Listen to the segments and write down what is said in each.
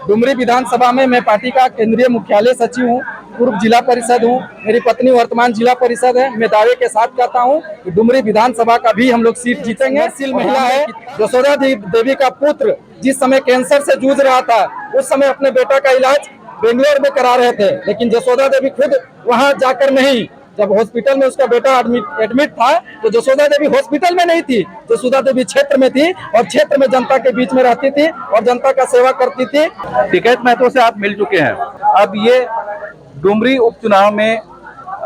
डुमरी विधानसभा में मैं पार्टी का केंद्रीय मुख्यालय सचिव हूँ, पूर्व जिला परिषद हूँ। मेरी पत्नी वर्तमान जिला परिषद है। मैं दावे के साथ कहता हूँ कि डुमरी विधानसभा का भी हम लोग सीट जीतेंगे। शील महिला है, यशोदा देवी का पुत्र जिस समय कैंसर से जूझ रहा था, उस समय अपने बेटा का इलाज बेंगलोर में करा रहे थे, लेकिन यशोदा देवी खुद वहां जाकर नहीं, जब हॉस्पिटल में उसका बेटा एडमिट था तो यशोदा देवी हॉस्पिटल में नहीं थी, यशोदा देवी क्षेत्र में थी और क्षेत्र में जनता के बीच में रहती थी और जनता का सेवा करती थी। टिकैत महतो से आप मिल चुके हैं, अब ये डुमरी उपचुनाव में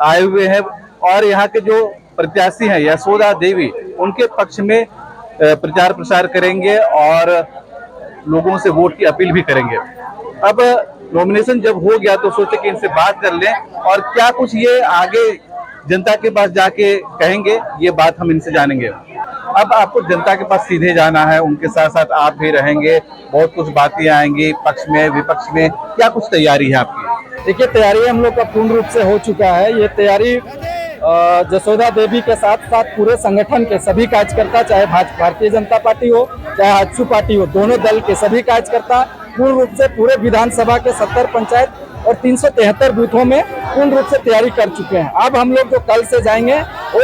आए हुए हैं और यहाँ के जो प्रत्याशी हैं यशोदा देवी, उनके पक्ष में प्रचार प्रसार करेंगे और लोगों से वोट की अपील भी करेंगे। अब नॉमिनेशन जब हो गया तो सोचे कि इनसे बात कर लें और क्या कुछ ये आगे जनता के पास जाके कहेंगे, ये बात हम इनसे जानेंगे। अब आपको जनता के पास सीधे जाना है, उनके साथ साथ आप भी रहेंगे, बहुत कुछ बातें आएंगी पक्ष में विपक्ष में, क्या कुछ तैयारी है आपकी? देखिए, तैयारी हम लोग का पूर्ण रूप से हो चुका है। ये तैयारी यशोदा देवी के साथ साथ पूरे संगठन के सभी कार्यकर्ता, चाहे भारतीय जनता पार्टी हो चाहे आजसू पार्टी हो, दोनों दल के सभी कार्यकर्ता पूर्ण रूप से पूरे विधानसभा के 70 पंचायत और 373 बूथों में पूर्ण रूप से तैयारी कर चुके हैं। अब हम लोग जो कल से जाएंगे वो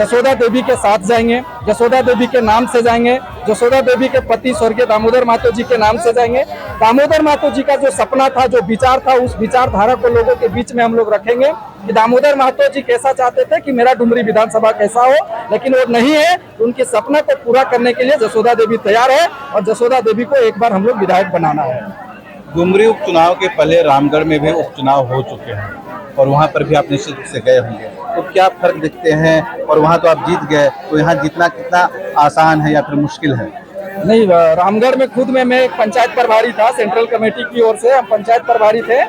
यशोदा देवी के साथ जाएंगे, यशोदा देवी के नाम से जाएंगे, यशोदा देवी के पति स्वर्गीय दामोदर महतो जी के नाम से जाएंगे। दामोदर महतो जी का जो सपना था, जो विचार था, उस विचारधारा को लोगों के बीच में हम लोग रखेंगे कि दामोदर महतो जी कैसा चाहते थे कि मेरा डुमरी विधानसभा कैसा हो, लेकिन वो नहीं है। उनके सपना को पूरा करने के लिए यशोदा देवी तैयार है और यशोदा देवी को एक बार हम लोग विधायक बनाना है। डुमरी उपचुनाव के पहले रामगढ़ में भी उपचुनाव हो चुके हैं और वहां पर भी आप निश्चित रूप से गए होंगे, तो क्या फर्क दिखते हैं? और वहां तो आप जीत गए, तो यहाँ जीतना कितना आसान है या फिर मुश्किल है? नहीं, रामगढ़ में खुद में मैं एक पंचायत प्रभारी था, सेंट्रल कमेटी की ओर से हम पंचायत प्रभारी थे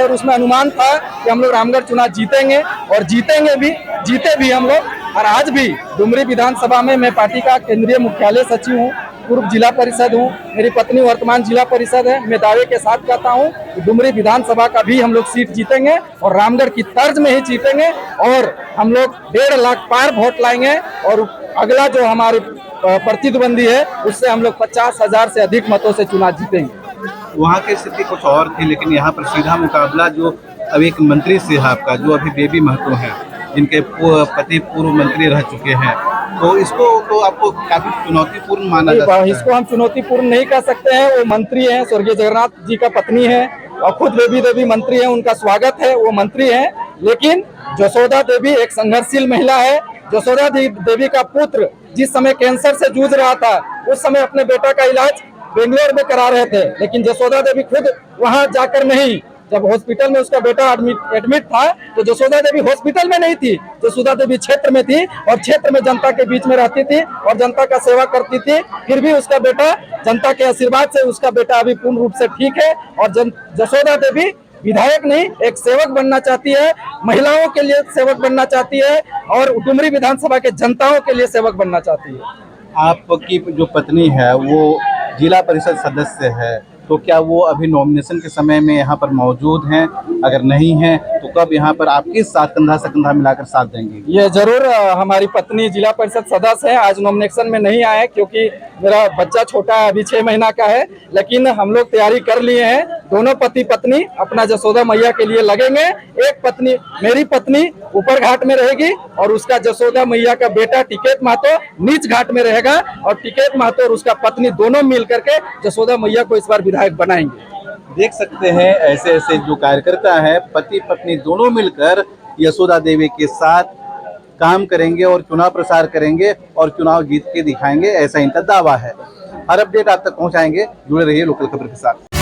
और उसमें अनुमान था कि हम लोग रामगढ़ चुनाव जीतेंगे और जीते भी हम लोग। और आज भी डुमरी विधानसभा में मैं पार्टी का केंद्रीय मुख्यालय सचिव हूँ, पूर्व जिला परिषद हूँ। मेरी पत्नी वर्तमान जिला परिषद है। मैं दावे के साथ कहता हूँ कि डुमरी विधानसभा का भी हम लोग सीट जीतेंगे और रामगढ़ की तर्ज में ही जीतेंगे और हम लोग 1.5 लाख पार वोट लाएंगे और अगला जो हमारे प्रतिद्वंदी है उससे हम लोग 50,000 से अधिक मतों से चुनाव जीतेंगे। वहाँ की स्थिति कुछ और थी, लेकिन यहाँ पर सीधा मुकाबला जो अब एक मंत्री से है आपका, जो अभी बेबी महतो हैं, जिनके पति पूर्व मंत्री रह चुके हैं, तो इसको तो आपको काफी चुनौतीपूर्ण माना जाता है? इसको हम चुनौतीपूर्ण नहीं कह सकते हैं। वो मंत्री हैं, स्वर्गीय जगन्नाथ जी का पत्नी है और खुद बेबी देवी मंत्री हैं, उनका स्वागत है, वो मंत्री हैं। लेकिन यशोदा देवी एक संघर्षशील महिला है। यशोदा देवी का पुत्र जिस समय कैंसर से जूझ रहा था, उस समय अपने बेटा का इलाज बेंगलोर में करा रहे थे, लेकिन यशोदा देवी खुद वहां जाकर नहीं, जब हॉस्पिटल में उसका बेटा एडमिट था तो यशोदा देवी हॉस्पिटल में नहीं थी, यशोदा देवी क्षेत्र में थी और क्षेत्र में जनता के बीच में रहती थी और जनता का सेवा करती थी। फिर भी उसका बेटा, जनता के आशीर्वाद से उसका बेटा अभी पूर्ण रूप से ठीक है और यशोदा देवी विधायक नहीं, एक सेवक बनना चाहती है, महिलाओं के लिए सेवक बनना चाहती है और डुमरी विधानसभा के जनताओं के लिए सेवक बनना चाहती है। आपकी जो पत्नी है वो जिला परिषद सदस्य है, तो क्या वो अभी नॉमिनेशन के समय में यहाँ पर मौजूद हैं? अगर नहीं हैं तो कब यहाँ पर आपके साथ कंधा से कंधा मिलाकर साथ देंगे? ये जरूर। हमारी पत्नी जिला परिषद सदस्य है, आज नॉमिनेशन में नहीं आए क्योंकि मेरा बच्चा छोटा है, अभी 6 महीना का है, लेकिन हम लोग तैयारी कर लिए हैं। दोनों पति पत्नी अपना यशोदा मैया के लिए लगेंगे। एक पत्नी, मेरी पत्नी ऊपर घाट में रहेगी और उसका यशोदा मैया का बेटा टिकैत महतो नीच घाट में रहेगा और टिकैत महतो और उसका पत्नी दोनों मिल करके यशोदा मैया को इस बार विधायक बनाएंगे। देख सकते हैं ऐसे ऐसे जो कार्यकर्ता हैं, पति पत्नी दोनों मिलकर यशोदा देवी के साथ काम करेंगे और चुनाव प्रसार करेंगे और चुनाव जीत के दिखाएंगे, ऐसा इनका दावा है। हर अपडेट आप तक पहुंचाएंगे, जुड़े रहिए लोकल खबर के साथ।